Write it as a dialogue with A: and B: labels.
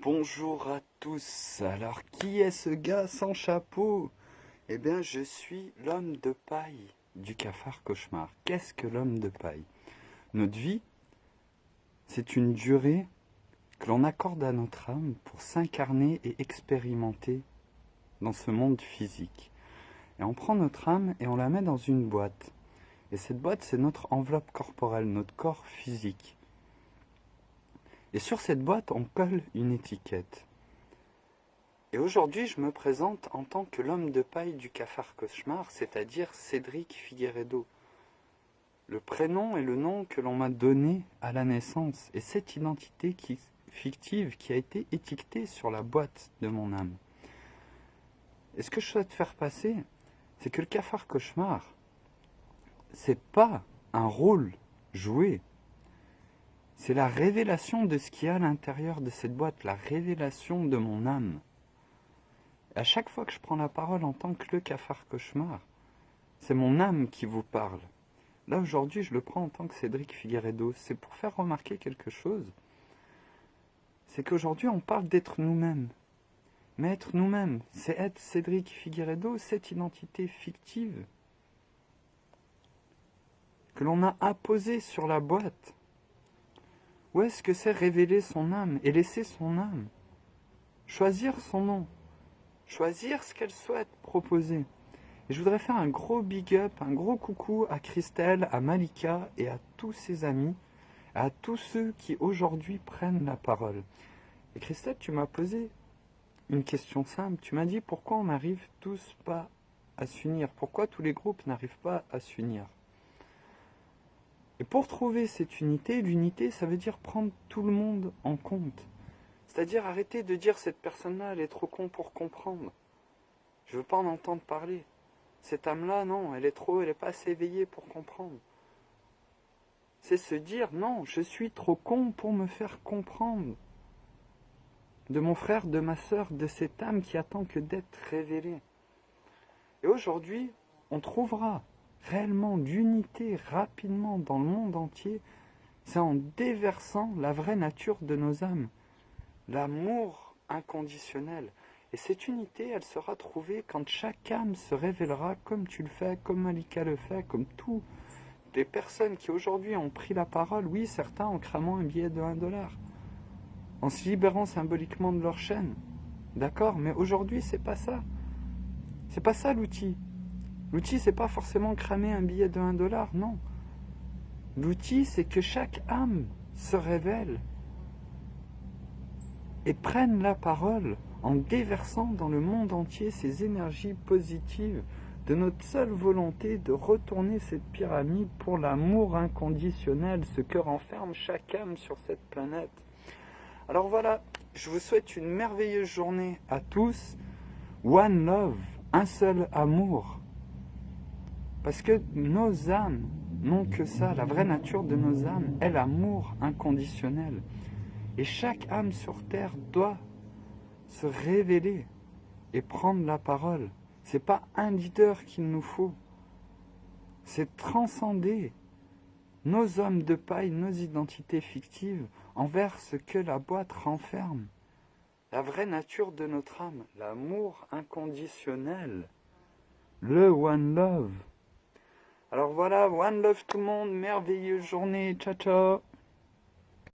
A: Bonjour à tous. Alors, qui est ce gars sans chapeau? Eh bien, je suis l'homme de paille du cafard cauchemar. Qu'est-ce que l'homme de paille? Notre vie, c'est une durée que l'on accorde à notre âme pour s'incarner et expérimenter dans ce monde physique. Et on prend notre âme et on la met dans une boîte. Et cette boîte, c'est notre enveloppe corporelle, notre corps physique. Et sur cette boîte, on colle une étiquette. Et aujourd'hui, je me présente en tant que l'homme de paille du cafard cauchemar, c'est-à-dire Cédric Figueredo. Le prénom et le nom que l'on m'a donné à la naissance, et cette identité fictive qui a été étiquetée sur la boîte de mon âme. Et ce que je souhaite faire passer, c'est que le cafard cauchemar, c'est pas un rôle joué. C'est la révélation de ce qu'il y a à l'intérieur de cette boîte, la révélation de mon âme. À chaque fois que je prends la parole en tant que le cafard cauchemar, c'est mon âme qui vous parle. Là, aujourd'hui, je le prends en tant que Cédric Figueredo. C'est pour faire remarquer quelque chose. C'est qu'aujourd'hui, on parle d'être nous-mêmes. Mais être nous-mêmes, c'est être Cédric Figueredo, cette identité fictive que l'on a apposée sur la boîte. Où est-ce que c'est révéler son âme et laisser son âme choisir son nom, choisir ce qu'elle souhaite proposer. Et je voudrais faire un gros big up, un gros coucou à Christelle, à Malika et à tous ses amis, à tous ceux qui aujourd'hui prennent la parole. Et Christelle, tu m'as posé une question simple. Tu m'as dit pourquoi on n'arrive tous pas à s'unir, pourquoi tous les groupes n'arrivent pas à s'unir. Et pour trouver cette unité, l'unité, ça veut dire prendre tout le monde en compte. C'est-à-dire arrêter de dire cette personne-là, elle est trop con pour comprendre. Je veux pas en entendre parler. Cette âme-là, non, elle est pas assez éveillée pour comprendre. C'est se dire, non, je suis trop con pour me faire comprendre. De mon frère, de ma sœur, de cette âme qui attend que d'être révélée. Et aujourd'hui, on trouvera réellement l'unité rapidement dans le monde entier, c'est en déversant la vraie nature de nos âmes, l'amour inconditionnel. Et cette unité, elle sera trouvée quand chaque âme se révélera comme tu le fais, comme Malika le fait, comme toutes les personnes qui aujourd'hui ont pris la parole, oui, certains en cramant un billet de $1, en se libérant symboliquement de leur chaîne. D'accord, mais aujourd'hui, c'est pas ça. C'est pas ça l'outil. L'outil, c'est pas forcément cramer un billet de $1, non. L'outil, c'est que chaque âme se révèle et prenne la parole en déversant dans le monde entier ces énergies positives de notre seule volonté de retourner cette pyramide pour l'amour inconditionnel, ce que renferme chaque âme sur cette planète. Alors voilà, je vous souhaite une merveilleuse journée à tous. One love, un seul amour. Parce que nos âmes n'ont que ça, la vraie nature de nos âmes est l'amour inconditionnel. Et chaque âme sur terre doit se révéler et prendre la parole. C'est pas un leader qu'il nous faut. C'est transcender nos hommes de paille, nos identités fictives envers ce que la boîte renferme. La vraie nature de notre âme, l'amour inconditionnel, le one love. Alors voilà, one love tout le monde, merveilleuse journée, ciao ciao.